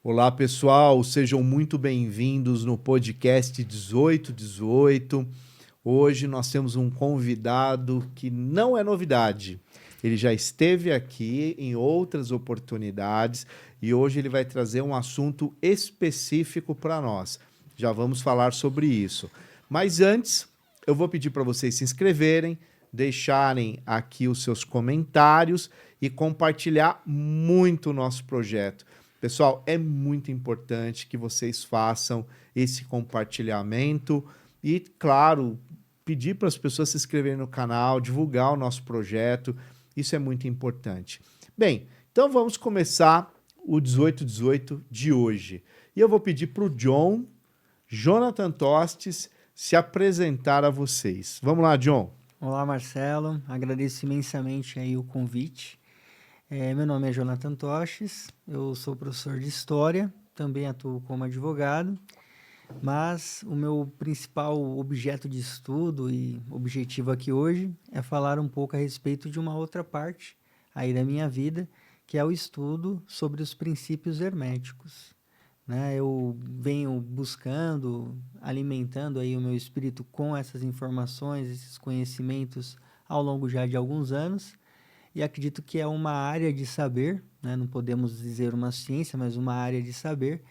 Olá, pessoal, sejam muito bem-vindos no podcast 1818. Hoje nós temos um convidado que não é novidade. Ele já esteve aqui em outras oportunidades e hoje ele vai trazer um assunto específico para nós. Já vamos falar sobre isso. Mas antes, eu vou pedir para vocês se inscreverem, deixarem aqui os seus comentários e compartilhar muito o nosso projeto. Pessoal, é muito importante que vocês façam esse compartilhamento e, claro, pedir para as pessoas se inscreverem no canal, divulgar o nosso projeto. Isso é muito importante. Bem, então vamos começar o 1818 de hoje. E eu vou pedir para o Jonathan Tostes se apresentar a vocês. Vamos lá, John. Olá, Marcelo. Agradeço imensamente aí o convite. Meu nome é Jonathan Tostes, eu sou professor de História, também atuo como advogado, mas o meu principal objeto de estudo e objetivo aqui hoje é falar um pouco a respeito de uma outra parte aí da minha vida, que é o estudo sobre os princípios herméticos. Eu venho buscando, alimentando aí o meu espírito com essas informações, esses conhecimentos ao longo já de alguns anos, e acredito que é uma área de saber, não podemos dizer uma ciência, mas uma área de saber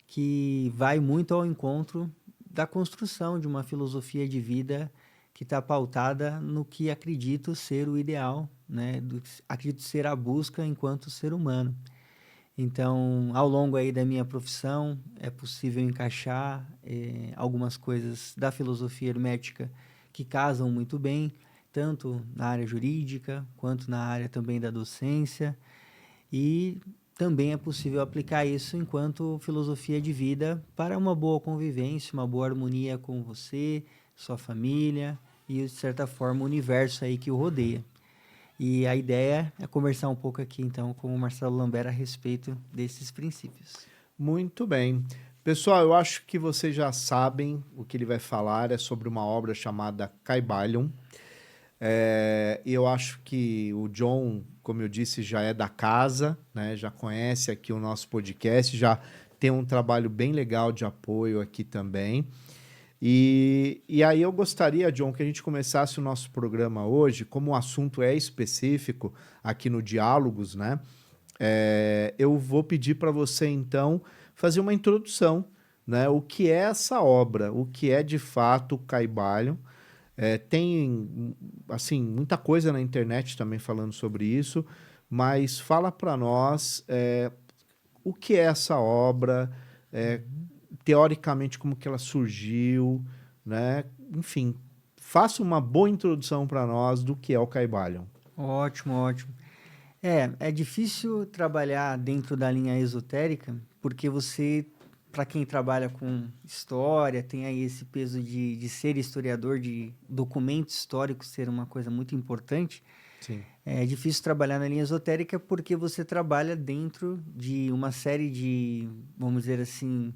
que vai muito ao encontro da construção de uma filosofia de vida que está pautada no que acredito ser o ideal, acredito ser a busca enquanto ser humano. Então, ao longo aí da minha profissão, é possível encaixar algumas coisas da filosofia hermética que casam muito bem, tanto na área jurídica, quanto na área também da docência, e também é possível aplicar isso enquanto filosofia de vida para uma boa convivência, uma boa harmonia com você, sua família e, de certa forma, o universo aí que o rodeia. E a ideia é conversar um pouco aqui, então, com o Marcelo Lambert a respeito desses princípios. Muito bem. Pessoal, eu acho que vocês já sabem o que ele vai falar, é sobre uma obra chamada Kybalion. E eu acho que o John, como eu disse, já é da casa, né? Já conhece aqui o nosso podcast, já tem um trabalho bem legal de apoio aqui também. E aí eu gostaria, John, que a gente começasse o nosso programa hoje, como o assunto é específico aqui no Diálogos, né? Eu vou pedir para você, então, fazer uma introdução, né? O que é essa obra, o que é de fato o Kybalion. Tem, assim, muita coisa na internet também falando sobre isso, mas fala para nós o que é essa obra, teoricamente como que ela surgiu, né? Enfim, faça uma boa introdução para nós do que é o Kybalion. Ótimo, ótimo. É difícil trabalhar dentro da linha esotérica, porque você, para quem trabalha com história, tem aí esse peso de ser historiador, de documento histórico ser uma coisa muito importante. Sim. É difícil trabalhar na linha esotérica porque você trabalha dentro de uma série de, vamos dizer assim,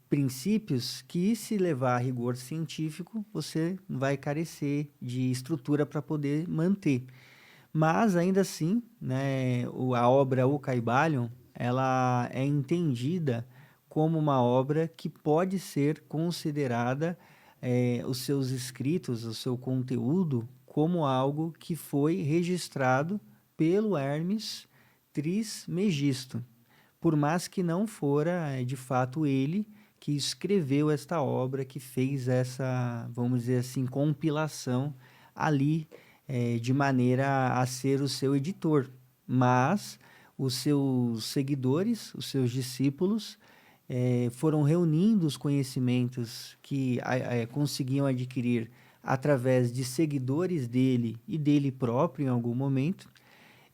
princípios que, se levar a rigor científico, você vai carecer de estrutura para poder manter. Mas, ainda assim, a obra O Kybalion, ela é entendida como uma obra que pode ser considerada, os seus escritos, o seu conteúdo, como algo que foi registrado pelo Hermes Trismegisto, por mais que não fora, de fato, ele que escreveu esta obra, que fez essa, vamos dizer assim, compilação ali, de maneira a ser o seu editor. Mas os seus seguidores, os seus discípulos, foram reunindo os conhecimentos que conseguiam adquirir através de seguidores dele e dele próprio em algum momento.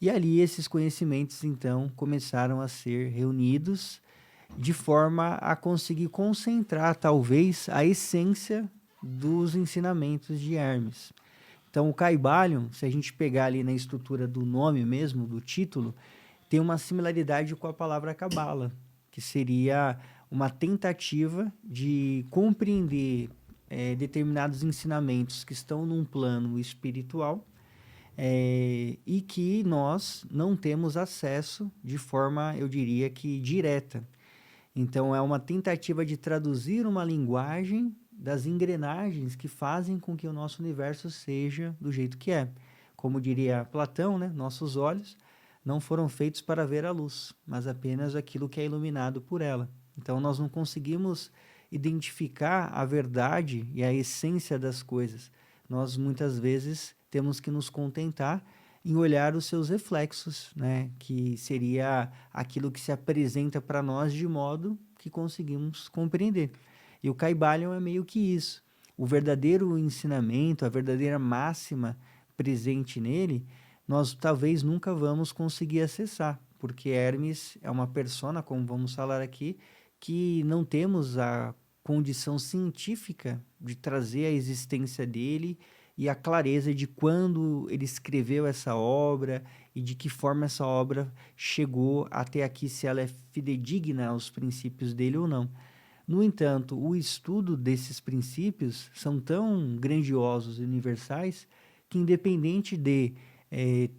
E ali esses conhecimentos, então, começaram a ser reunidos de forma a conseguir concentrar, talvez, a essência dos ensinamentos de Hermes. Então, o Kybalion, se a gente pegar ali na estrutura do nome mesmo, do título, tem uma similaridade com a palavra Cabala, que seria uma tentativa de compreender determinados ensinamentos que estão num plano espiritual, e que nós não temos acesso de forma, eu diria que direta. Então, é uma tentativa de traduzir uma linguagem das engrenagens que fazem com que o nosso universo seja do jeito que é. Como diria Platão, né? Nossos olhos não foram feitos para ver a luz, mas apenas aquilo que é iluminado por ela. Então, nós não conseguimos identificar a verdade e a essência das coisas. Nós, muitas vezes, temos que nos contentar em olhar os seus reflexos, né? Que seria aquilo que se apresenta para nós de modo que conseguimos compreender. E o Kybalion é meio que isso. O verdadeiro ensinamento, a verdadeira máxima presente nele, nós talvez nunca vamos conseguir acessar, porque Hermes é uma persona, como vamos falar aqui, que não temos a condição científica de trazer a existência dele e a clareza de quando ele escreveu essa obra e de que forma essa obra chegou até aqui, se ela é fidedigna aos princípios dele ou não. No entanto, o estudo desses princípios são tão grandiosos e universais que, independente de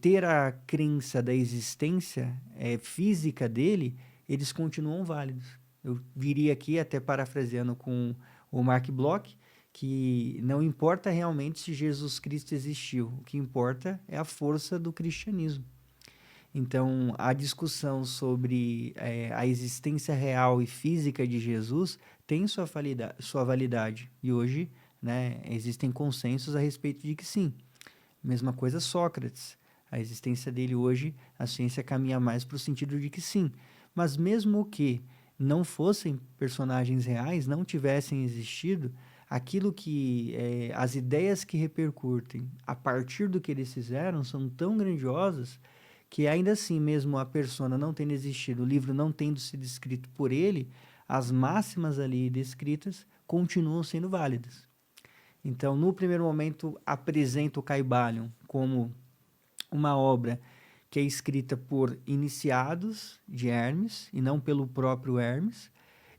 ter a crença da existência física dele, eles continuam válidos. Eu diria aqui, até parafraseando com o Mark Bloch, que não importa realmente se Jesus Cristo existiu, o que importa é a força do cristianismo. Então, a discussão sobre a existência real e física de Jesus tem sua validade. E hoje, né, existem consensos a respeito de que sim. Mesma coisa Sócrates. A existência dele hoje, a ciência caminha mais para o sentido de que sim. Mas mesmo que não fossem personagens reais, não tivessem existido, aquilo que as ideias que repercutem a partir do que eles fizeram são tão grandiosas que ainda assim, mesmo a persona não tendo existido, o livro não tendo sido escrito por ele, as máximas ali descritas continuam sendo válidas. Então, no primeiro momento, apresento o Kybalion como uma obra que é escrita por iniciados de Hermes e não pelo próprio Hermes,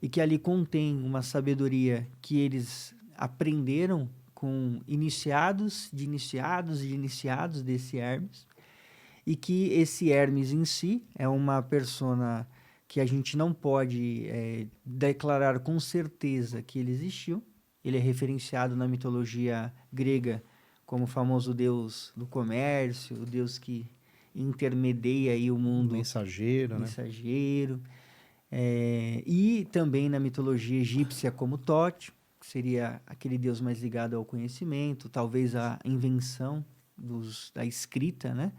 e que ali contém uma sabedoria que eles aprenderam com iniciados de iniciados de iniciados desse Hermes, e que esse Hermes em si é uma persona que a gente não pode declarar com certeza que ele existiu. Ele é referenciado na mitologia grega como o famoso deus do comércio, o deus que intermedia aí o mundo. Mensageiro, né? Mensageiro. E também na mitologia egípcia como Tote, que seria aquele deus mais ligado ao conhecimento, talvez à invenção da escrita, né?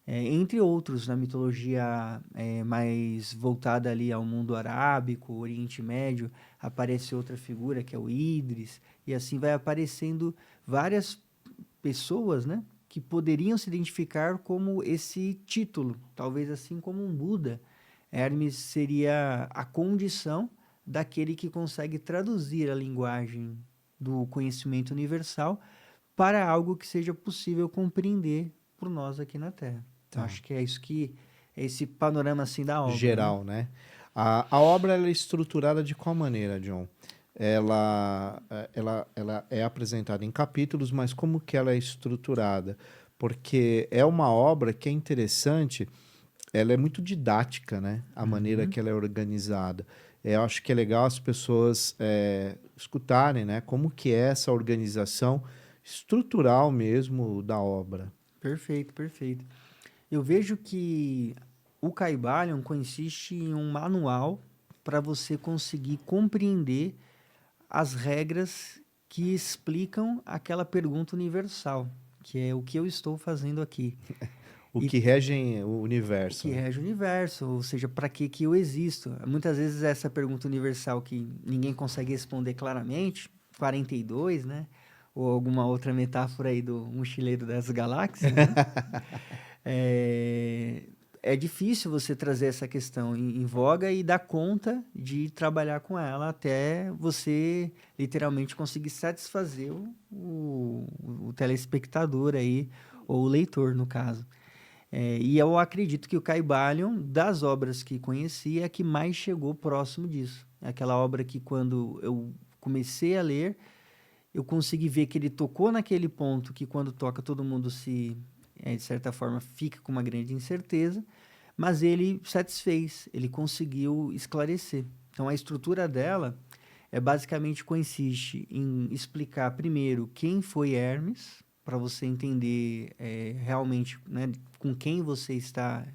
Entre outros, na mitologia mais voltada ali ao mundo arábico, Oriente Médio, aparece outra figura que é o Ídris, e assim vai aparecendo várias pessoas, né, que poderiam se identificar como esse título, talvez assim como um Buda. Hermes seria a condição daquele que consegue traduzir a linguagem do conhecimento universal para algo que seja possível compreender por nós aqui na Terra. Então, acho que é isso que é esse panorama assim da obra. Geral, né? A obra ela é estruturada de qual maneira, John? Ela é apresentada em capítulos, mas como que ela é estruturada? Porque é uma obra que é interessante, ela é muito didática, né? A maneira que ela é organizada. Eu acho que é legal as pessoas escutarem, né? Como que é essa organização estrutural mesmo da obra. Perfeito, perfeito. Eu vejo que o Kybalion consiste em um manual para você conseguir compreender as regras que explicam aquela pergunta universal, que é o que eu estou fazendo aqui. O que rege o universo. O que rege o universo, ou seja, para que eu existo. Muitas vezes essa pergunta universal que ninguém consegue responder claramente, 42, né? Ou alguma outra metáfora aí do Mochileiro das Galáxias, né? É difícil você trazer essa questão em voga e dar conta de trabalhar com ela até você literalmente conseguir satisfazer o telespectador aí, ou o leitor, no caso. E eu acredito que o Kybalion, das obras que conheci, é a que mais chegou próximo disso. É aquela obra que, quando eu comecei a ler, eu consegui ver que ele tocou naquele ponto que, quando toca, todo mundo de certa forma, fica com uma grande incerteza, mas ele satisfez, ele conseguiu esclarecer. Então, a estrutura dela basicamente consiste em explicar primeiro quem foi Hermes, para você entender realmente, né, com quem você está,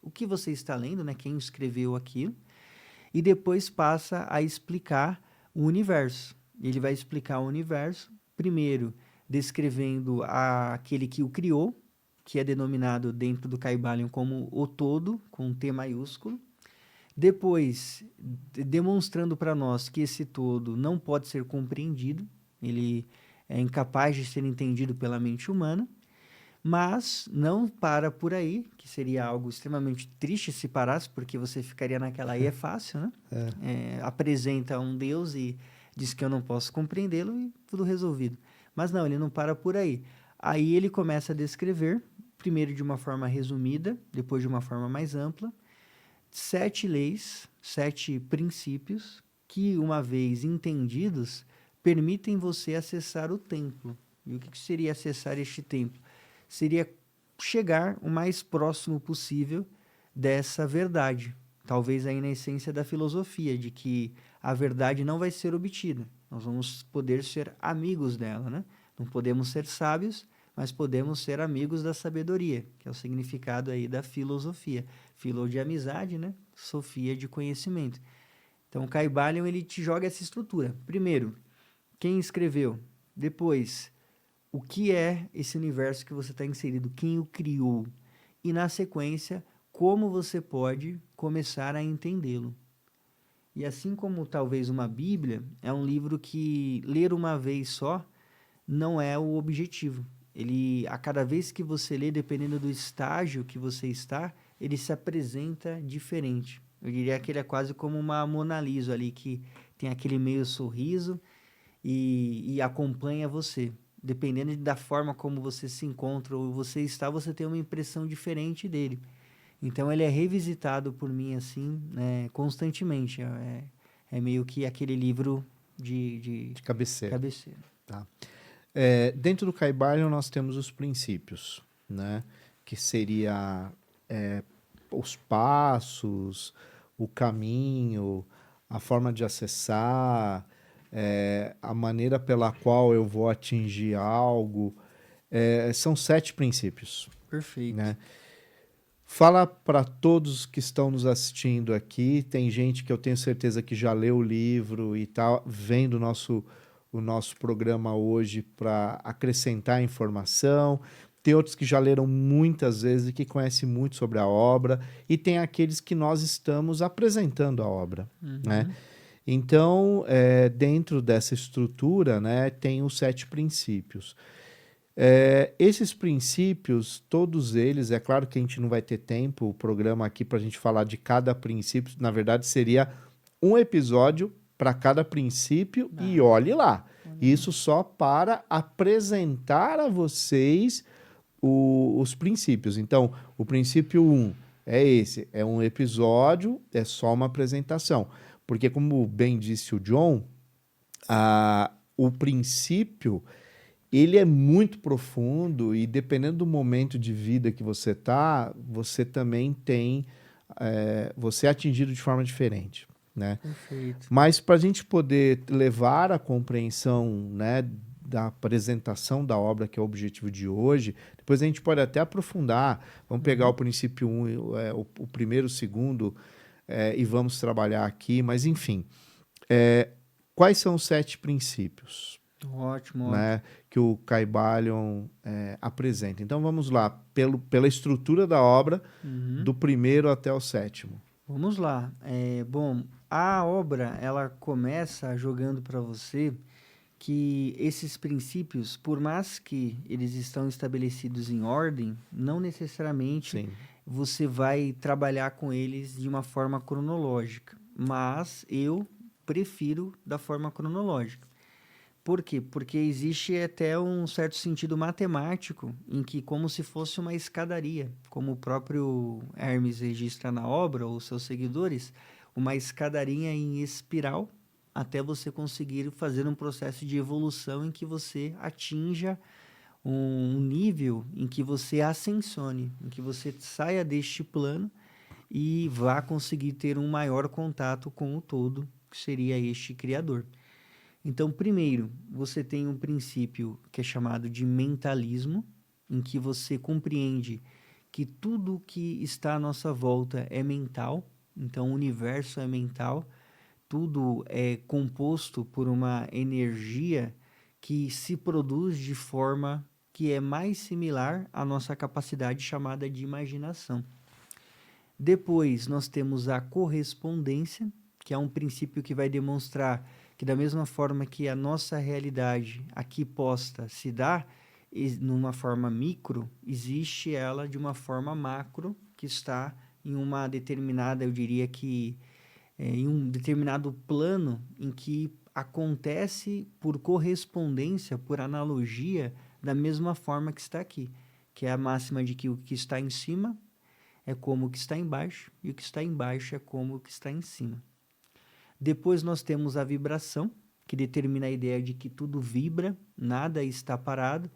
o que você está lendo, né, quem escreveu aquilo, e depois passa a explicar o universo. Ele vai explicar o universo, primeiro descrevendo aquele que o criou, que é denominado dentro do Kybalion como o todo, com T maiúsculo. Depois, demonstrando para nós que esse todo não pode ser compreendido, ele é incapaz de ser entendido pela mente humana, mas não para por aí, que seria algo extremamente triste se parasse, porque você ficaria naquela aí é fácil, né? Apresenta um Deus e diz que eu não posso compreendê-lo e tudo resolvido. Mas não, ele não para por aí. Aí ele começa a descrever, primeiro de uma forma resumida, depois de uma forma mais ampla, 7 leis, 7 princípios que, uma vez entendidos, permitem você acessar o templo. E o que seria acessar este templo? Seria chegar o mais próximo possível dessa verdade. Talvez aí na essência da filosofia, de que a verdade não vai ser obtida. Nós vamos poder ser amigos dela, né? Não podemos ser sábios, mas podemos ser amigos da sabedoria, que é o significado aí da filosofia. Filo de amizade, né? Sofia de conhecimento. Então, o Kybalion, ele te joga essa estrutura. Primeiro, quem escreveu? Depois, o que é esse universo que você está inserido? Quem o criou? E, na sequência, como você pode começar a entendê-lo? E assim como talvez uma Bíblia, é um livro que ler uma vez só não é o objetivo. Ele, a cada vez que você lê, dependendo do estágio que você está, ele se apresenta diferente. Eu diria que ele é quase como uma Mona Lisa ali, que tem aquele meio sorriso e acompanha você. Dependendo da forma como você se encontra ou você está, você tem uma impressão diferente dele. Então, ele é revisitado por mim, assim, né, constantemente. É meio que aquele livro de cabeceira. cabeceira. Tá. Dentro do Kybalion nós temos os princípios, né? Que seria os passos, o caminho, a forma de acessar, a maneira pela qual eu vou atingir algo. São 7 princípios. Perfeito. Né? Fala para todos que estão nos assistindo aqui. Tem gente que eu tenho certeza que já leu o livro e está vendo o nosso programa hoje para acrescentar informação. Tem outros que já leram muitas vezes e que conhecem muito sobre a obra. E tem aqueles que nós estamos apresentando a obra. Né? Então, dentro dessa estrutura, né, tem os 7 princípios. Esses princípios, todos eles, é claro que a gente não vai ter tempo, o programa aqui para a gente falar de cada princípio, na verdade seria um episódio para cada princípio e olhe lá. Isso só para apresentar a vocês os princípios. Então, o princípio 1 é esse, é um episódio, é só uma apresentação. Porque, como bem disse o John, o princípio ele é muito profundo e dependendo do momento de vida que você está, você também tem, você é atingido de forma diferente, né? Perfeito. Mas para a gente poder levar a compreensão, né, da apresentação da obra, que é o objetivo de hoje, depois a gente pode até aprofundar, vamos pegar o princípio 1, o primeiro, o segundo, e vamos trabalhar aqui, mas enfim, quais são os 7 princípios? Ótimo, Né, que o Kybalion apresenta. Então vamos lá, pela estrutura da obra, do primeiro até o 7º. Vamos lá. Bom, a obra ela começa jogando para você que esses princípios, por mais que eles estão estabelecidos em ordem, não necessariamente Sim. você vai trabalhar com eles de uma forma cronológica. Mas eu prefiro da forma cronológica. Por quê? Porque existe até um certo sentido matemático em que, como se fosse uma escadaria, como o próprio Hermes registra na obra, ou seus seguidores, uma escadaria em espiral, até você conseguir fazer um processo de evolução em que você atinja um nível em que você ascensione, em que você saia deste plano e vá conseguir ter um maior contato com o todo, que seria este Criador. Então, primeiro, você tem um princípio que é chamado de mentalismo, em que você compreende que tudo que está à nossa volta é mental, então o universo é mental, tudo é composto por uma energia que se produz de forma que é mais similar à nossa capacidade chamada de imaginação. Depois, nós temos a correspondência, que é um princípio que vai demonstrar que, da mesma forma que a nossa realidade aqui posta se dá numa forma micro, existe ela de uma forma macro, que está em uma determinada, eu diria que, em um determinado plano em que acontece por correspondência, por analogia, da mesma forma que está aqui, que é a máxima de que o que está em cima é como o que está embaixo, e o que está embaixo é como o que está em cima. Depois nós temos a vibração, que determina a ideia de que tudo vibra, nada está parado.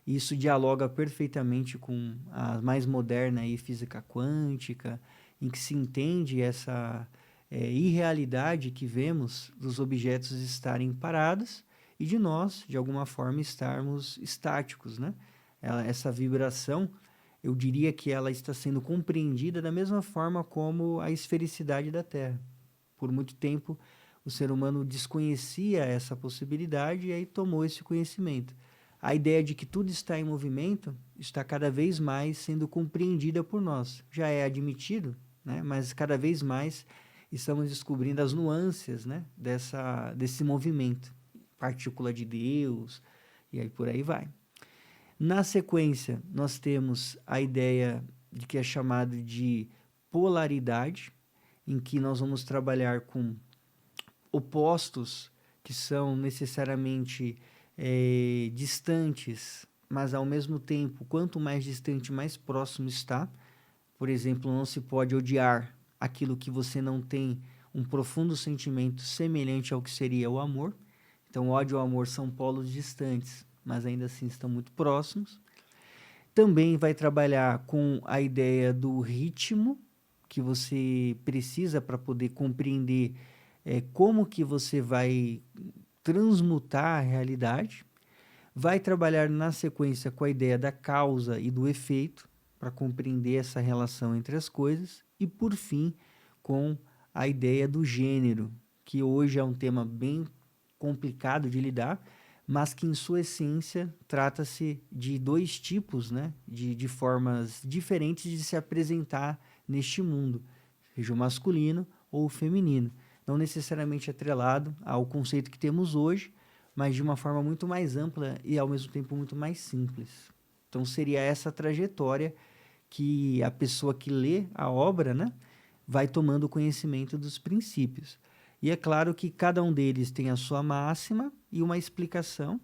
Isso dialoga perfeitamente com a mais moderna aí, física quântica, em que se entende essa irrealidade que vemos dos objetos estarem parados e de nós, de alguma forma, estarmos estáticos, né? Essa vibração, eu diria que ela está sendo compreendida da mesma forma como a esfericidade da Terra. Por muito tempo, o ser humano desconhecia essa possibilidade e aí tomou esse conhecimento. A ideia de que tudo está em movimento está cada vez mais sendo compreendida por nós. Já é admitido, né? Mas cada vez mais estamos descobrindo as nuances, né? desse movimento. Partícula de Deus, e aí por aí vai. Na sequência, nós temos a ideia de que é chamado de polaridade, em que nós vamos trabalhar com opostos que são necessariamente distantes, mas ao mesmo tempo, quanto mais distante, mais próximo está. Por exemplo, não se pode odiar aquilo que você não tem um profundo sentimento semelhante ao que seria o amor. Então, ódio e o amor são polos distantes, mas ainda assim estão muito próximos. Também vai trabalhar com a ideia do ritmo que você precisa para poder compreender como que você vai transmutar a realidade. Vai trabalhar na sequência com a ideia da causa e do efeito, para compreender essa relação entre as coisas. E, por fim, com a ideia do gênero, que hoje é um tema bem complicado de lidar, mas que, em sua essência, trata-se de dois tipos, né, de formas diferentes de se apresentar neste mundo, seja o masculino ou o feminino. Não necessariamente atrelado ao conceito que temos hoje, mas de uma forma muito mais ampla e, ao mesmo tempo, muito mais simples. Então, seria essa trajetória que a pessoa que lê a obra, né, vai tomando conhecimento dos princípios. E é claro que cada um deles tem a sua máxima e uma explicação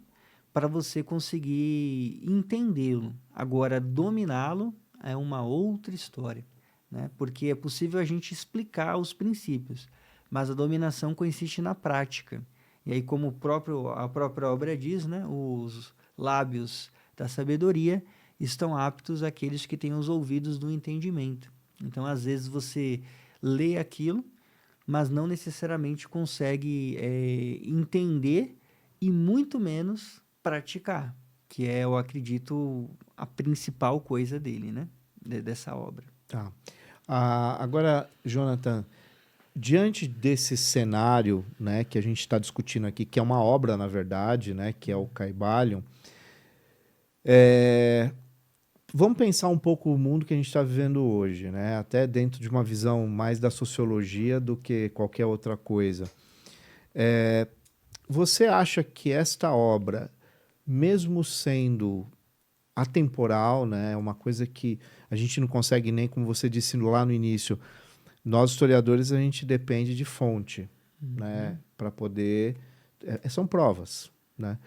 para você conseguir entendê-lo. Agora, dominá-lo é uma outra história, né? Porque é possível a gente explicar os princípios, mas a dominação consiste na prática. E aí, como a própria obra diz, né, os lábios da sabedoria estão aptos àqueles que têm os ouvidos do entendimento. Então, às vezes, você lê aquilo, mas não necessariamente consegue entender e muito menos praticar, que é, eu acredito, a principal coisa dele, né? Dessa obra. Tá. Agora, Jonathan, diante desse cenário, né, que a gente está discutindo aqui, que é uma obra, na verdade, né, que é o Kybalion, vamos pensar um pouco o mundo que a gente está vivendo hoje, né? Até dentro de uma visão mais da sociologia do que qualquer outra coisa. Você acha que esta obra, mesmo sendo atemporal, né, uma coisa que a gente não consegue nem, como você disse lá no início, nós historiadores a gente depende de fonte, né, para poder... são provas, né?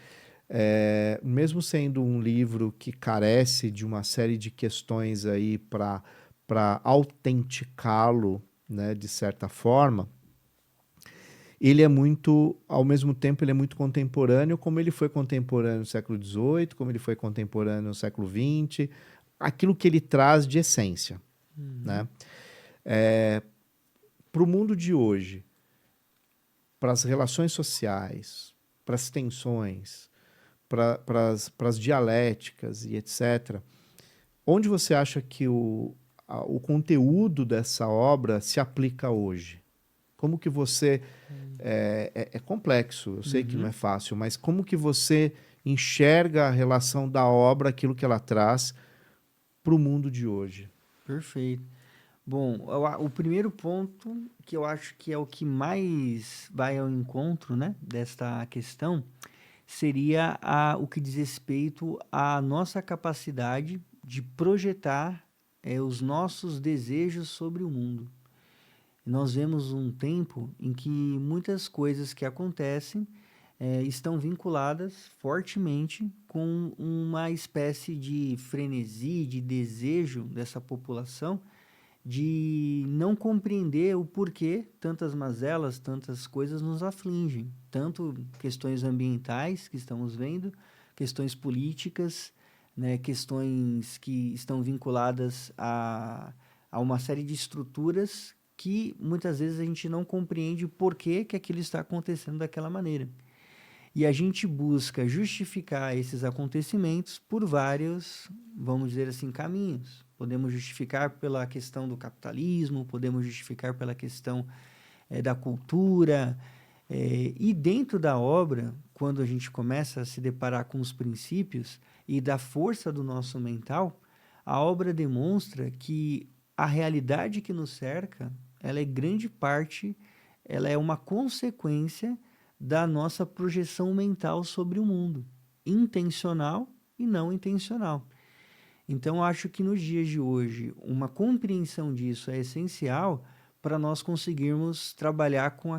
Mesmo sendo um livro que carece de uma série de questões aí para autenticá-lo, né, de certa forma, ele é muito, ao mesmo tempo, ele é muito contemporâneo, como ele foi contemporâneo no século XVIII, como ele foi contemporâneo no século XX, aquilo que ele traz de essência, né? Para o mundo de hoje, para as relações sociais, para as tensões, para as dialéticas e etc., onde você acha que o conteúdo dessa obra se aplica hoje? Como que você... É complexo, eu sei que não é fácil, mas como que você enxerga a relação da obra, aquilo que ela traz para o mundo de hoje? Perfeito. Bom, o primeiro ponto que eu acho que é o que mais vai ao encontro, né, desta questão, seria o que diz respeito à nossa capacidade de projetar os nossos desejos sobre o mundo. Nós vemos um tempo em que muitas coisas que acontecem estão vinculadas fortemente com uma espécie de frenesi, de desejo dessa população de não compreender o porquê tantas mazelas, tantas coisas nos afligem. Tanto questões ambientais que estamos vendo, questões políticas, né, questões que estão vinculadas a uma série de estruturas que muitas vezes a gente não compreende o porquê que aquilo está acontecendo daquela maneira. E a gente busca justificar esses acontecimentos por vários, vamos dizer assim, caminhos. Podemos justificar pela questão do capitalismo, podemos justificar pela questão da cultura. E dentro da obra, quando a gente começa a se deparar com os princípios e da força do nosso mental, a obra demonstra que a realidade que nos cerca, ela é grande parte, ela é uma consequência da nossa projeção mental sobre o mundo, intencional e não intencional. Então, acho que nos dias de hoje, uma compreensão disso é essencial para nós conseguirmos trabalhar com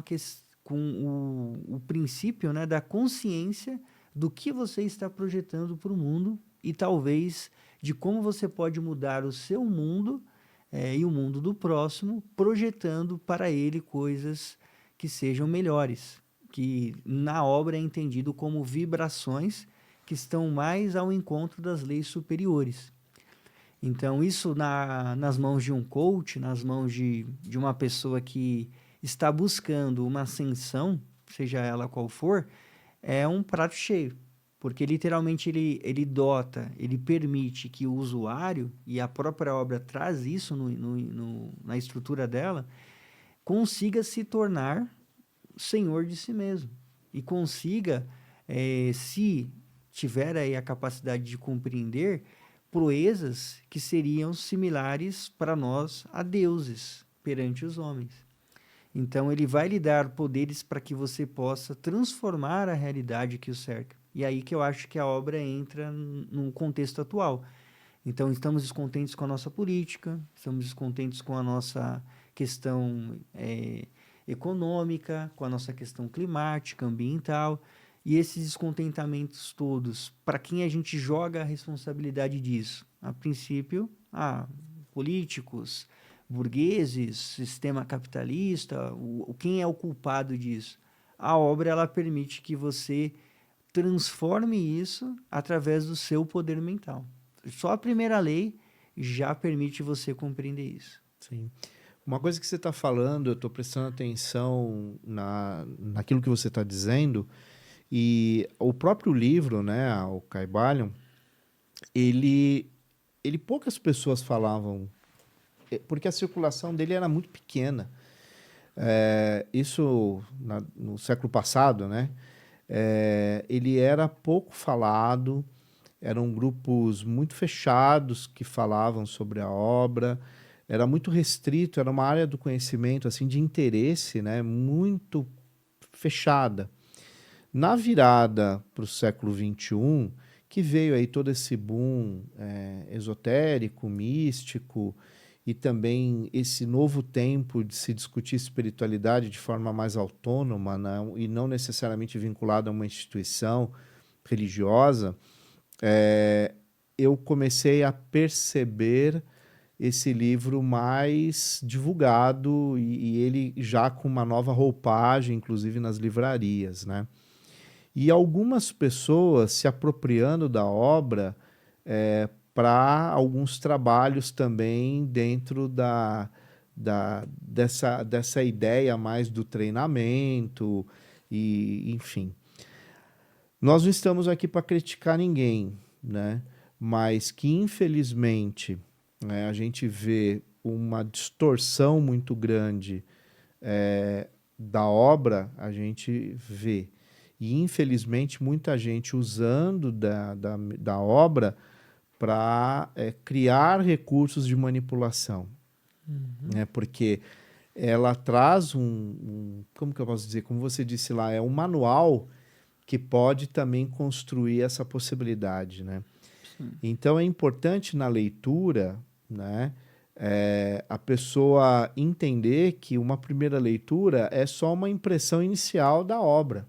o princípio, né, da consciência do que você está projetando para o mundo e talvez de como você pode mudar o seu mundo e o mundo do próximo, projetando para ele coisas que sejam melhores, que na obra é entendido como vibrações que estão mais ao encontro das leis superiores. Então, isso nas mãos de um coach, nas mãos de uma pessoa que está buscando uma ascensão, seja ela qual for, é um prato cheio. Porque literalmente ele dota, ele permite que o usuário, e a própria obra traz isso na estrutura dela, consiga se tornar senhor de si mesmo. E consiga, se tiver aí a capacidade de compreender, proezas que seriam similares para nós a deuses perante os homens. Então, ele vai lhe dar poderes para que você possa transformar a realidade que o cerca. E aí que eu acho que a obra entra no contexto atual. Então, estamos descontentes com a nossa política, estamos descontentes com a nossa questão econômica, com a nossa questão climática, ambiental. E esses descontentamentos todos, para quem a gente joga a responsabilidade disso? A princípio, políticos, burgueses, sistema capitalista, quem é o culpado disso? A obra ela permite que você transforme isso através do seu poder mental. Só a primeira lei já permite você compreender isso. Sim. Uma coisa que você está falando, eu estou prestando atenção naquilo que você está dizendo, e o próprio livro, né, o Kybalion, ele poucas pessoas falavam, porque a circulação dele era muito pequena. Isso no século passado, né? Ele era pouco falado, eram grupos muito fechados que falavam sobre a obra, era muito restrito, era uma área do conhecimento assim de interesse, né, muito fechada. Na virada para o século XXI, que veio aí todo esse boom esotérico, místico, e também esse novo tempo de se discutir espiritualidade de forma mais autônoma, e não necessariamente vinculada a uma instituição religiosa, eu comecei a perceber esse livro mais divulgado e ele já com uma nova roupagem, inclusive nas livrarias, né? E algumas pessoas se apropriando da obra para alguns trabalhos também dentro dessa ideia mais do treinamento, e enfim. Nós não estamos aqui para criticar ninguém, né? Mas que, infelizmente, né, a gente vê uma distorção muito grande da obra, a gente vê. E, infelizmente, muita gente usando da obra para criar recursos de manipulação, né? Porque ela traz como que eu posso dizer? Como você disse lá, é um manual que pode também construir essa possibilidade, né? Sim. Então é importante na leitura, né, a pessoa entender que uma primeira leitura é só uma impressão inicial da obra.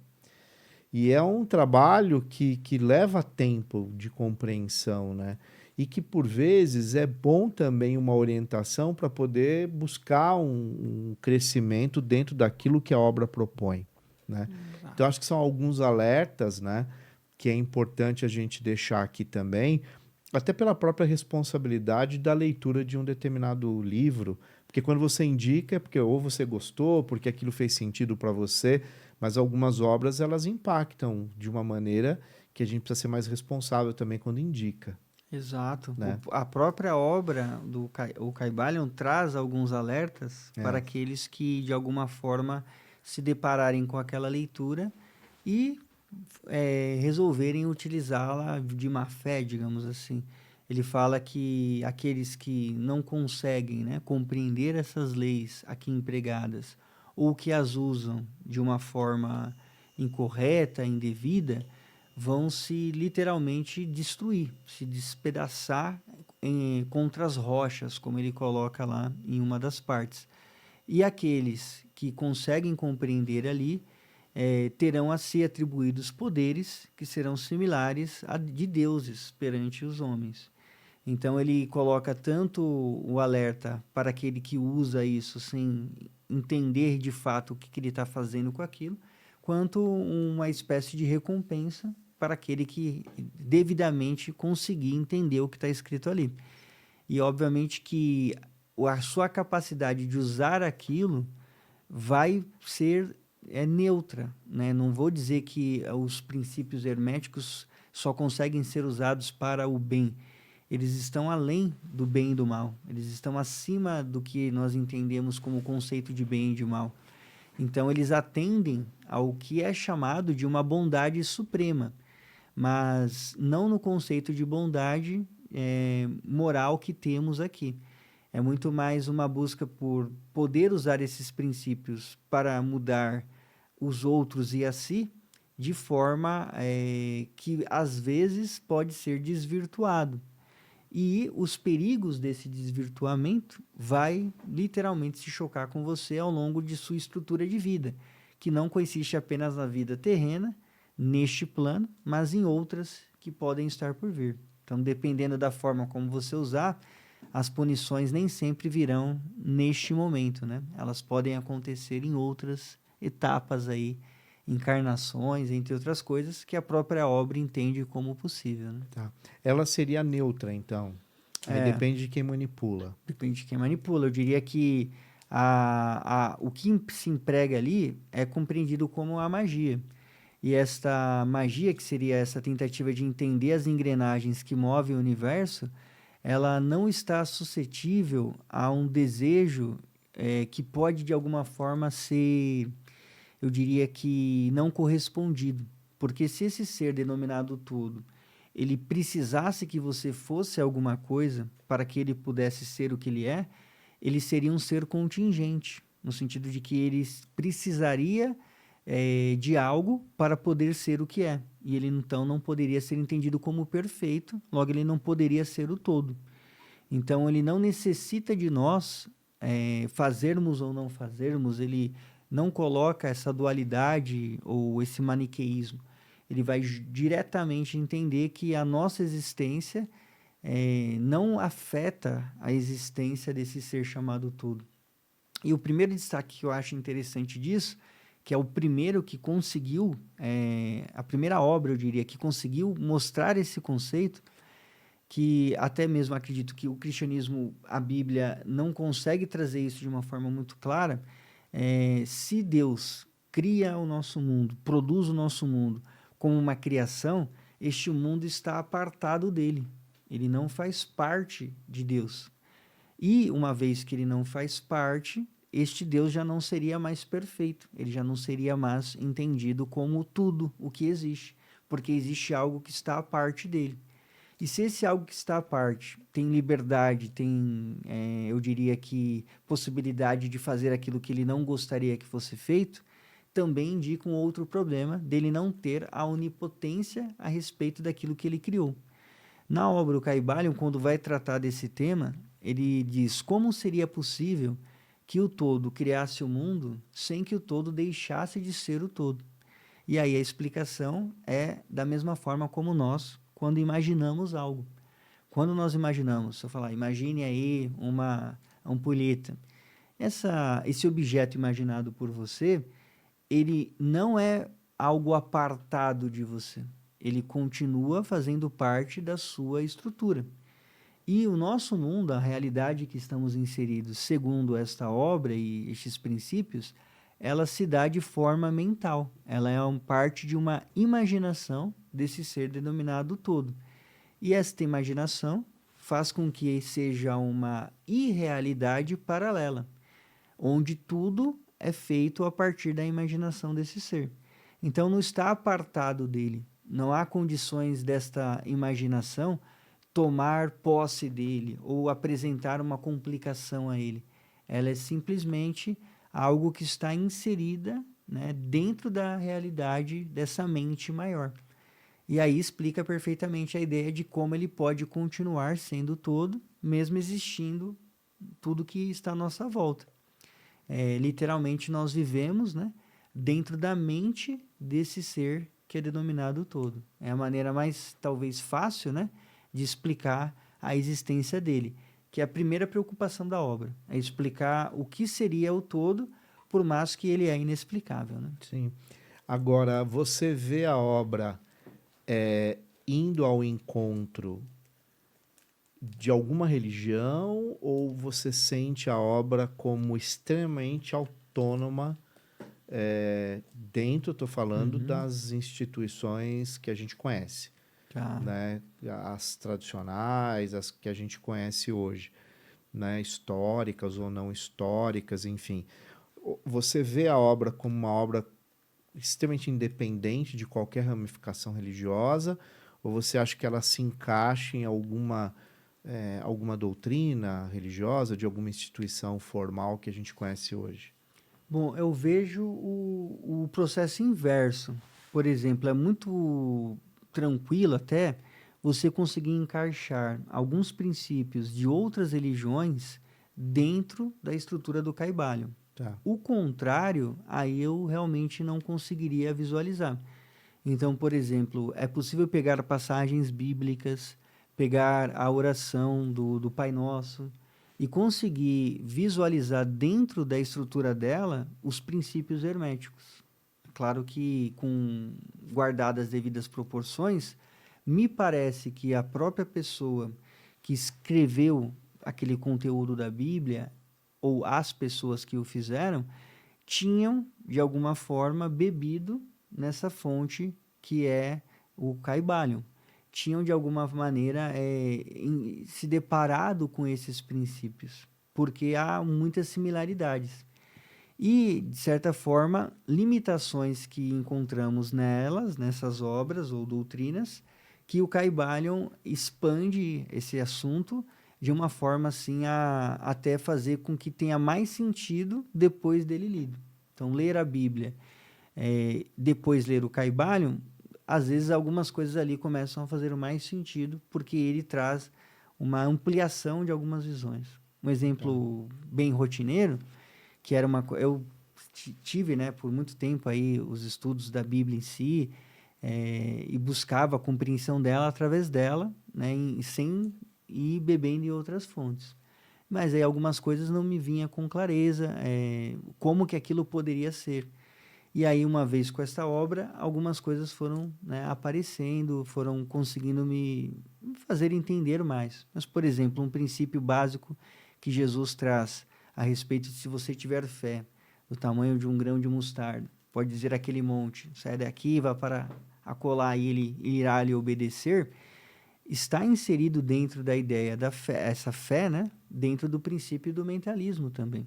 E é um trabalho que leva tempo de compreensão, né? E que, por vezes, é bom também uma orientação para poder buscar um crescimento dentro daquilo que a obra propõe, né? Então, acho que são alguns alertas, né, que é importante a gente deixar aqui também, até pela própria responsabilidade da leitura de um determinado livro, porque quando você indica é porque ou você gostou, porque aquilo fez sentido para você, mas algumas obras elas impactam de uma maneira que a gente precisa ser mais responsável também quando indica, Exato. né? A própria obra o Caibalion traz alguns alertas para É, aqueles que, de alguma forma, se depararem com aquela leitura e resolverem utilizá-la de má fé, digamos assim. Ele fala que aqueles que não conseguem, né, compreender essas leis aqui empregadas ou que as usam de uma forma incorreta, indevida, vão se literalmente destruir, se despedaçar contra as rochas, como ele coloca lá em uma das partes. E aqueles que conseguem compreender ali terão a si atribuídos poderes que serão similares a de deuses perante os homens. Então ele coloca tanto o alerta para aquele que usa isso sem entender de fato o que ele está fazendo com aquilo, quanto uma espécie de recompensa para aquele que devidamente conseguir entender o que está escrito ali. E obviamente que a sua capacidade de usar aquilo vai ser neutra, né? Não vou dizer que os princípios herméticos só conseguem ser usados para o bem. Eles estão além do bem e do mal. Eles estão acima do que nós entendemos como conceito de bem e de mal. Então, eles atendem ao que é chamado de uma bondade suprema, mas não no conceito de bondade moral que temos aqui. É muito mais uma busca por poder usar esses princípios para mudar os outros e a si, de forma que às vezes pode ser desvirtuado. E os perigos desse desvirtuamento vai literalmente se chocar com você ao longo de sua estrutura de vida, que não consiste apenas na vida terrena, neste plano, mas em outras que podem estar por vir. Então, dependendo da forma como você usar, as punições nem sempre virão neste momento, né? Elas podem acontecer em outras etapas aí, encarnações, entre outras coisas, que a própria obra entende como possível, né? tá. Ela seria neutra, então. Aí É, depende de quem manipula. depende de quem manipula. Eu diria que o que se emprega ali é compreendido como a magia. E esta magia, que seria essa tentativa de entender as engrenagens que movem o universo, ela não está suscetível a um desejo que pode, de alguma forma, ser, eu diria que, não correspondido. Porque se esse ser denominado tudo, ele precisasse que você fosse alguma coisa para que ele pudesse ser o que ele seria um ser contingente, no sentido de que ele precisaria de algo para poder ser o que é. E ele, então, não poderia ser entendido como perfeito, logo ele não poderia ser o todo. Então, ele não necessita de nós fazermos ou não fazermos, ele não coloca essa dualidade ou esse maniqueísmo. Ele vai diretamente entender que a nossa existência não afeta a existência desse ser chamado todo. E o primeiro destaque que eu acho interessante disso, que é o primeiro que conseguiu, a primeira obra, eu diria, que conseguiu mostrar esse conceito, que até mesmo acredito que o cristianismo, a Bíblia, não consegue trazer isso de uma forma muito clara. Se Deus cria o nosso mundo, produz o nosso mundo como uma criação, este mundo está apartado dele. Ele não faz parte de Deus. E uma vez que ele não faz parte, este Deus já não seria mais perfeito. Ele já não seria mais entendido como tudo o que existe, porque existe algo que está à parte dele. E se esse algo que está à parte tem liberdade, tem, eu diria que, possibilidade de fazer aquilo que ele não gostaria que fosse feito, também indica um outro problema dele não ter a onipotência a respeito daquilo que ele criou. Na obra O Caibalion, quando vai tratar desse tema, ele diz como seria possível que o todo criasse o mundo sem que o todo deixasse de ser o todo. E aí a explicação é da mesma forma como nós, quando imaginamos algo. Quando nós imaginamos, se eu falar, imagine aí uma ampulheta. Esse objeto imaginado por você, ele não é algo apartado de você. Ele continua fazendo parte da sua estrutura. E o nosso mundo, a realidade que estamos inseridos, segundo esta obra e estes princípios, ela se dá de forma mental. Ela é parte de uma imaginação desse ser denominado todo. E esta imaginação faz com que seja uma irrealidade paralela, onde tudo é feito a partir da imaginação desse ser. Então não está apartado dele. Não há condições desta imaginação tomar posse dele ou apresentar uma complicação a ele. Ela é simplesmente algo que está inserida, né, dentro da realidade dessa mente maior. E aí explica perfeitamente a ideia de como ele pode continuar sendo todo, mesmo existindo tudo que está à nossa volta. Literalmente nós vivemos, né, dentro da mente desse ser que é denominado todo. É a maneira mais, talvez, fácil, né, de explicar a existência dele, que é a primeira preocupação da obra, é explicar o que seria o todo, por mais que ele é inexplicável, né? Sim. Agora, você vê a obra indo ao encontro de alguma religião ou você sente a obra como extremamente autônoma dentro, estou falando, das instituições que a gente conhece, Tá. né? As tradicionais, as que a gente conhece hoje, né? Históricas ou não históricas, enfim. Você vê a obra como uma obra extremamente independente de qualquer ramificação religiosa, ou você acha que ela se encaixa em alguma doutrina religiosa, de alguma instituição formal que a gente conhece hoje? Bom, eu vejo o processo inverso. Por exemplo, é muito tranquilo até você conseguir encaixar alguns princípios de outras religiões dentro da estrutura do Caibalion. Tá. O contrário, aí eu realmente não conseguiria visualizar. Então, por exemplo, é possível pegar passagens bíblicas, pegar a oração do Pai Nosso e conseguir visualizar dentro da estrutura dela os princípios herméticos. Claro que com guardadas as devidas proporções, me parece que a própria pessoa que escreveu aquele conteúdo da Bíblia ou as pessoas que o fizeram tinham, de alguma forma, bebido nessa fonte que é o Caibalion. Tinham, de alguma maneira, se deparado com esses princípios, porque há muitas similaridades. E, de certa forma, limitações que encontramos nelas, nessas obras ou doutrinas, que o Caibalion expande esse assunto de uma forma assim a até fazer com que tenha mais sentido depois dele lido. Então, ler a Bíblia, depois ler o Caibalion, às vezes algumas coisas ali começam a fazer mais sentido, porque ele traz uma ampliação de algumas visões. Um exemplo bem rotineiro, que era eu tive, né, por muito tempo aí os estudos da Bíblia em si, e buscava a compreensão dela através dela, né, sem ir bebendo em outras fontes. Mas aí algumas coisas não me vinha com clareza, como que aquilo poderia ser. E aí, uma vez com essa obra, algumas coisas foram, né, aparecendo, foram conseguindo me fazer entender mais. Mas, por exemplo, um princípio básico que Jesus traz a respeito de se você tiver fé do tamanho de um grão de mostarda, pode dizer aquele monte, sai daqui, vá para acolá e ele irá lhe obedecer, está inserido dentro da ideia da fé, essa fé, né, dentro do princípio do mentalismo também.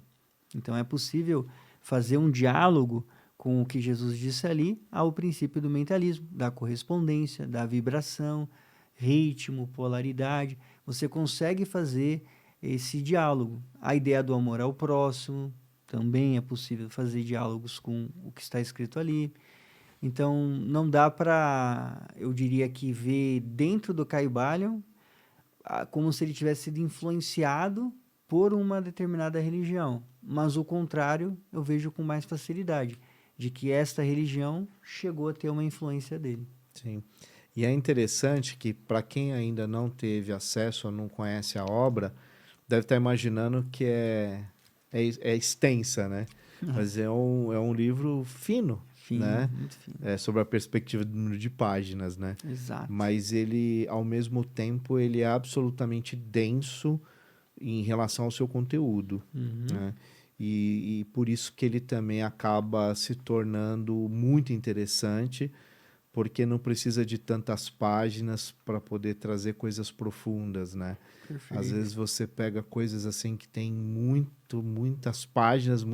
Então, é possível fazer um diálogo com o que Jesus disse ali ao princípio do mentalismo, da correspondência, da vibração, ritmo, polaridade. Você consegue fazer esse diálogo. A ideia do amor ao próximo, também é possível fazer diálogos com o que está escrito ali. Então, não dá para, eu diria que, ver dentro do Caibalion como se ele tivesse sido influenciado por uma determinada religião. Mas o contrário eu vejo com mais facilidade, de que esta religião chegou a ter uma influência dele. Sim. E é interessante que, para quem ainda não teve acesso ou não conhece a obra, deve estar imaginando que é extensa, né? Mas é um livro fino, Fino, né? muito fino. É, sobre a perspectiva do número de páginas, né? Exato. Mas ele, ao mesmo tempo, ele é absolutamente denso em relação ao seu conteúdo, né? E por isso que ele também acaba se tornando muito interessante, porque não precisa de tantas páginas para poder trazer coisas profundas, né? Perfeito. Às vezes você pega coisas assim que tem muitas páginas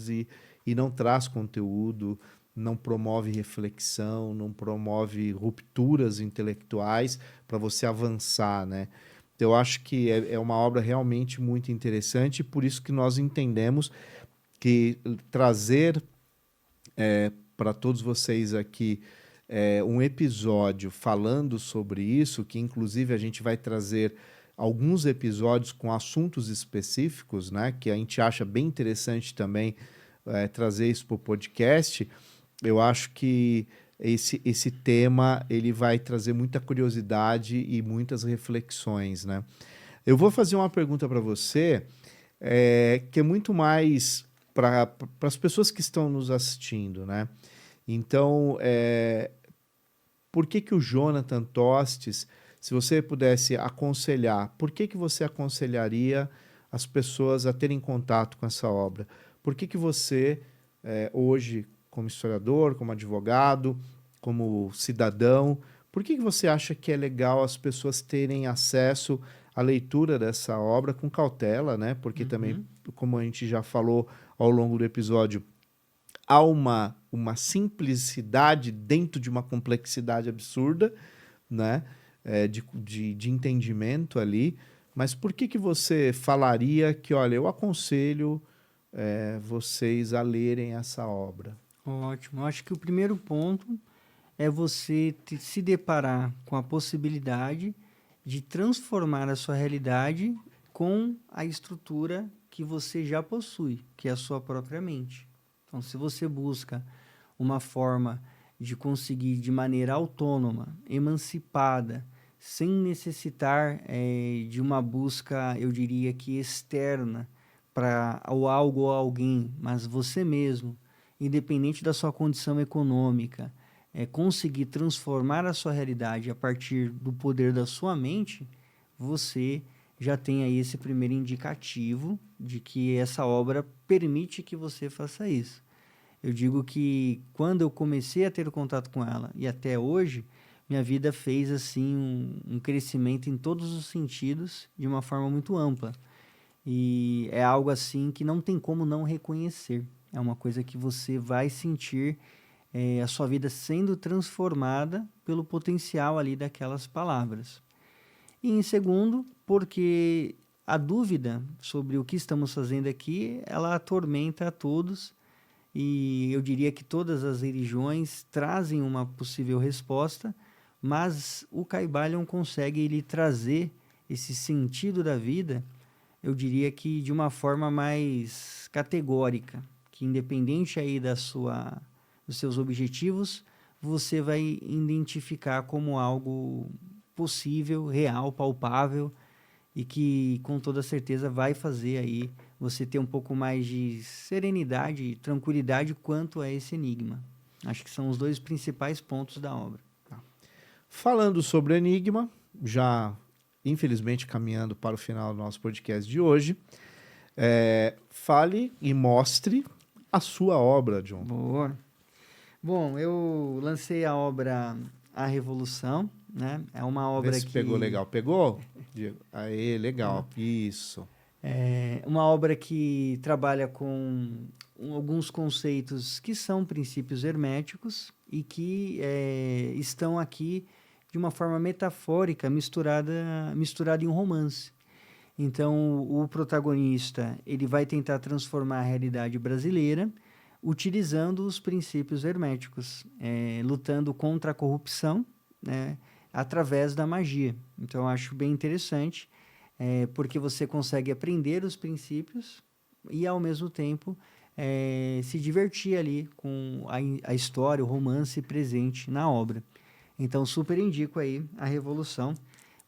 e não traz conteúdo, não promove reflexão, não promove rupturas intelectuais para você avançar, né? Eu acho que é uma obra realmente muito interessante, e por isso que nós entendemos que trazer para todos vocês aqui um episódio falando sobre isso, que inclusive a gente vai trazer alguns episódios com assuntos específicos, né, que a gente acha bem interessante também trazer isso para o podcast. Eu acho que esse tema ele vai trazer muita curiosidade e muitas reflexões, né? Eu vou fazer uma pergunta para você, que é muito mais para as pessoas que estão nos assistindo, né? Então, por que o Jonathan Tostes, se você pudesse aconselhar, por que você aconselharia as pessoas a terem contato com essa obra? Por que você, hoje, como historiador, como advogado, como cidadão, por que você acha que é legal as pessoas terem acesso à leitura dessa obra com cautela, né? Porque também, como a gente já falou ao longo do episódio, há uma simplicidade dentro de uma complexidade absurda, né? De entendimento ali. Mas por que você falaria que, olha, eu aconselho vocês a lerem essa obra? Ótimo. Eu acho que o primeiro ponto é você se deparar com a possibilidade de transformar a sua realidade com a estrutura que você já possui, que é a sua própria mente. Então, se você busca uma forma de conseguir de maneira autônoma, emancipada, sem necessitar de uma busca, eu diria que externa, para ou algo ou alguém, mas você mesmo, independente da sua condição econômica, conseguir transformar a sua realidade a partir do poder da sua mente, você já tem aí esse primeiro indicativo de que essa obra permite que você faça isso. Eu digo que quando eu comecei a ter contato com ela e até hoje, minha vida fez assim um crescimento em todos os sentidos de uma forma muito ampla. E é algo assim que não tem como não reconhecer. É uma coisa que você vai sentir a sua vida sendo transformada pelo potencial ali daquelas palavras. E em segundo, porque a dúvida sobre o que estamos fazendo aqui, ela atormenta a todos, e eu diria que todas as religiões trazem uma possível resposta, mas o Caibalion consegue ele trazer esse sentido da vida, eu diria que de uma forma mais categórica, que independente aí dos seus objetivos, você vai identificar como algo possível, real, palpável, e que com toda certeza vai fazer aí você ter um pouco mais de serenidade e tranquilidade quanto a esse enigma. Acho que são os dois principais pontos da obra. Falando sobre Enigma, já infelizmente caminhando para o final do nosso podcast de hoje, fale e mostre a sua obra, John. Boa. Bom, eu lancei a obra A Revolução, né? É uma obra Vê se que... pegou legal. Pegou, Diego? Aê, legal. Isso. É uma obra que trabalha com alguns conceitos que são princípios herméticos e que estão aqui de uma forma metafórica, misturada em um romance. Então, o protagonista ele vai tentar transformar a realidade brasileira utilizando os princípios herméticos, lutando contra a corrupção, né, através da magia. Então, eu acho bem interessante, porque você consegue aprender os princípios e, ao mesmo tempo, se divertir ali com a história, o romance presente na obra. Então, super indico aí A Revolução.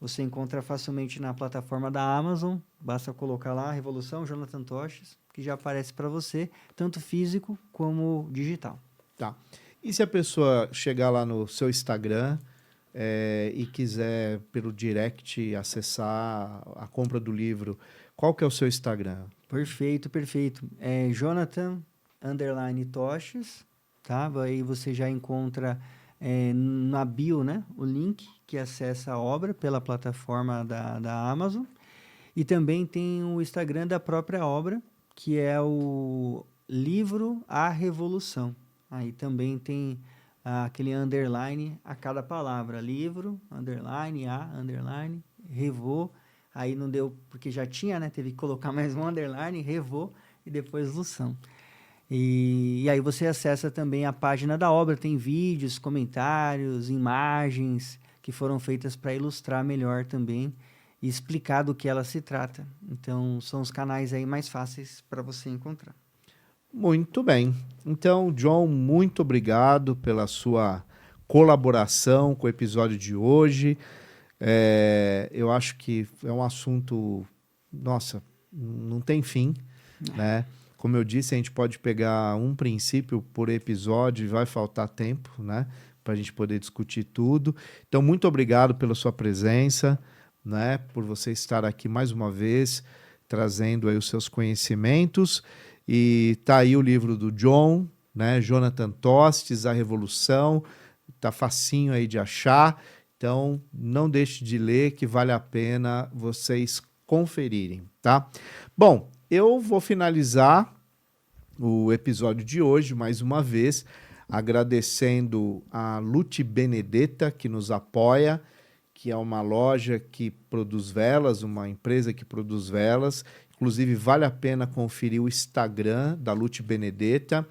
Você encontra facilmente na plataforma da Amazon. Basta colocar lá Revolução Jonathan Toches, que já aparece para você, tanto físico como digital. Tá. E se a pessoa chegar lá no seu Instagram e quiser, pelo direct, acessar a compra do livro, qual que é o seu Instagram? Perfeito, perfeito. É Jonathan_Toches, tá? Aí você já encontra na bio, né, o link que acessa a obra pela plataforma da Amazon. E também tem o Instagram da própria obra, que é o livro A Revolução. Aí também tem aquele underline a cada palavra. Livro, underline, underline, revo. Aí não deu, porque já tinha, né? Teve que colocar mais um underline, revo e depois lução. E aí você acessa também a página da obra, tem vídeos, comentários, imagens que foram feitas para ilustrar melhor também e explicar do que ela se trata. Então, são os canais aí mais fáceis para você encontrar. Muito bem. Então, John, muito obrigado pela sua colaboração com o episódio de hoje. Eu acho que é um assunto, nossa, não tem fim, né? Como eu disse, a gente pode pegar um princípio por episódio e vai faltar tempo, né? Para a gente poder discutir tudo. Então, muito obrigado pela sua presença, né? Por você estar aqui mais uma vez, trazendo aí os seus conhecimentos. E tá aí o livro do John, né? Jonathan Tostes, A Revolução. Tá facinho aí de achar. Então, não deixe de ler, que vale a pena vocês conferirem, tá? Bom, eu vou finalizar o episódio de hoje, mais uma vez, agradecendo a Lute Benedetta, que nos apoia, que é uma loja que produz velas, uma empresa que produz velas. Inclusive, vale a pena conferir o Instagram da Lute Benedetta.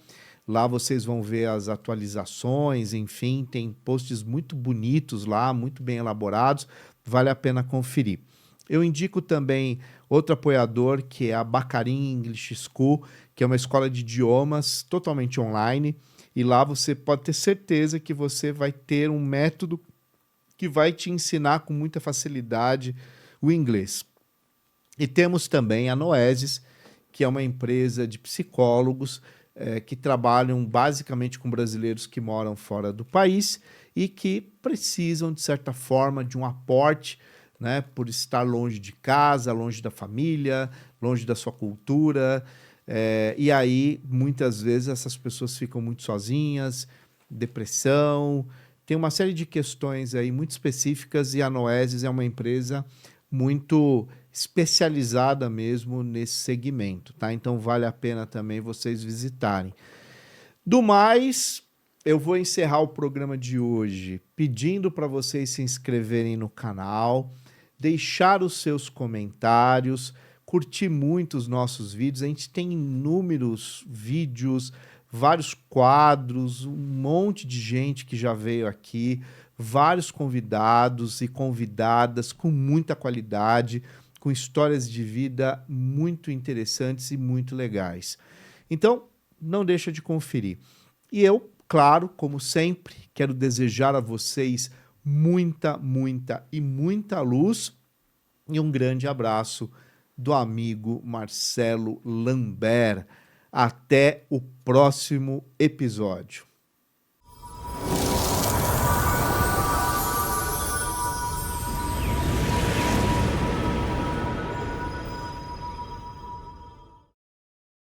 Lá vocês vão ver as atualizações, enfim, tem posts muito bonitos lá, muito bem elaborados, vale a pena conferir. Eu indico também outro apoiador, que é a Bacarin English School, que é uma escola de idiomas totalmente online, e lá você pode ter certeza que você vai ter um método que vai te ensinar com muita facilidade o inglês. E temos também a Noesis, que é uma empresa de psicólogos que trabalham basicamente com brasileiros que moram fora do país e que precisam, de certa forma, de um aporte, né, por estar longe de casa, longe da família, longe da sua cultura. E aí, muitas vezes, essas pessoas ficam muito sozinhas, depressão. Tem uma série de questões aí muito específicas e a Noesis é uma empresa muito especializada mesmo nesse segmento, tá? Então vale a pena também vocês visitarem. Do mais, eu vou encerrar o programa de hoje pedindo para vocês se inscreverem no canal, deixar os seus comentários, curtir muito os nossos vídeos. A gente tem inúmeros vídeos, vários quadros, um monte de gente que já veio aqui, vários convidados e convidadas com muita qualidade, com histórias de vida muito interessantes e muito legais. Então, não deixa de conferir. E eu, claro, como sempre, quero desejar a vocês muita, muita e muita luz e um grande abraço do amigo Marcelo Lambert. Até o próximo episódio.